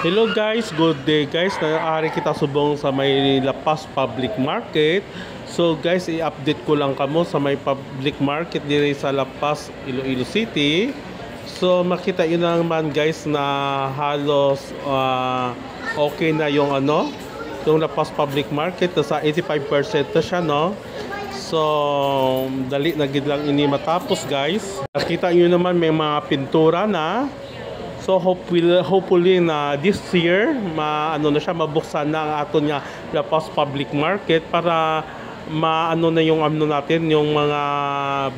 Hello guys, good day guys. Naaari kita subong sa may Lapas Public Market. So guys, i-update ko lang kamo sa may public market diri sa Lapas, Iloilo City. So makita yun naman guys na halos okay na yung yung Lapas Public Market. Sa 85% na siya, no? So dali na gid lang ini matapos guys. Nakita nyo naman may mga pintura na. So hopefully na this year na siya, mabuksan na ang aton nga Lapas Public Market para na yung natin, yung mga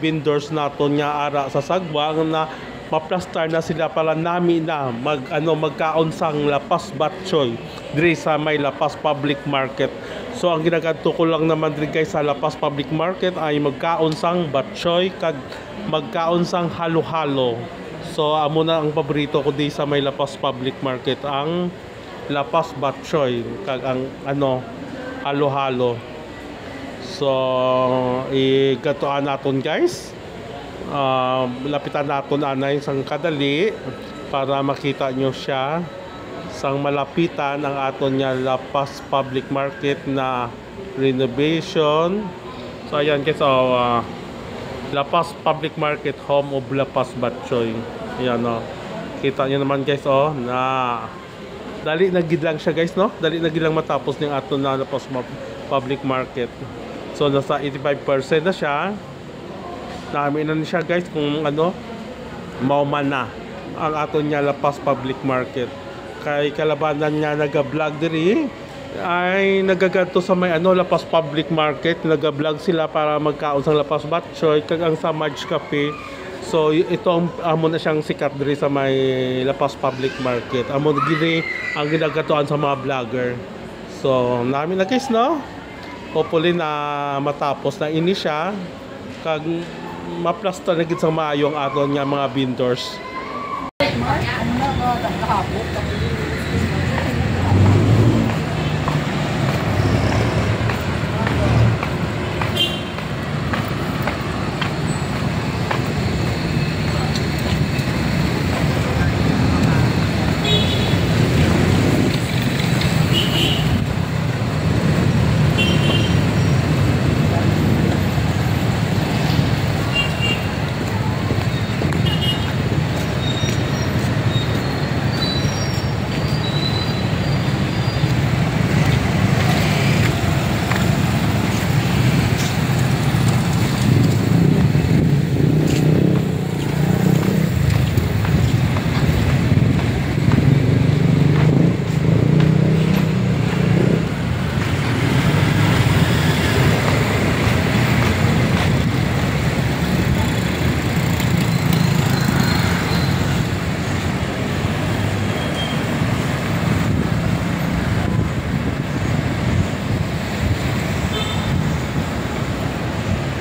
vendors naton nga ara sa Sagwang na maplastar na sila para nami na magkaon sang Lapas Batchoy diri sa may Lapas Public Market. So ang ginagadto ko lang naman diri guys sa Lapas Public Market ay magkaon sang batchoy kag magkaon sang halo-halo. So amo na ang paborito ko di sa may Lapas Public Market, ang Lapas Batchoy kag ang halo-halo. So igatuan naton guys. Lapitan naton anay sang kadali para makita nyo siya sang malapitan ang aton nga Lapas Public Market na renovation. So ayan guys, Lapas Public Market, home of Lapas Batchoy. Ayan, kita nyo naman guys, na dali na gid lang siya guys, no? Dali na gid lang matapos ng aton na Lapas Public Market. So nasa 85% na siya. Namin na siya guys kung mauman na ang aton nga Lapas Public Market. Kay kalabanan nga naga-vlog diri ay nagagadto sa may Lapas Public Market, nagablog sila para magkaon sang Lapas Batchoy kag ang sa Marge Cafe. So ito amo na siyang sikat diri sa may Lapas Public Market. Amo diri ang ginagatuan sa mga vlogger. So namin na guys, no? Hopefully na matapos na ini siya kag maplaster na gid sa maayo ang aton nga mga vendors.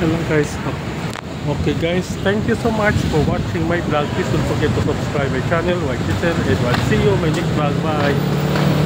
Hello guys. Okay guys, thank you so much for watching my vlog. Please don't forget to subscribe my channel, like this, and I'll see you in my next vlog. Bye.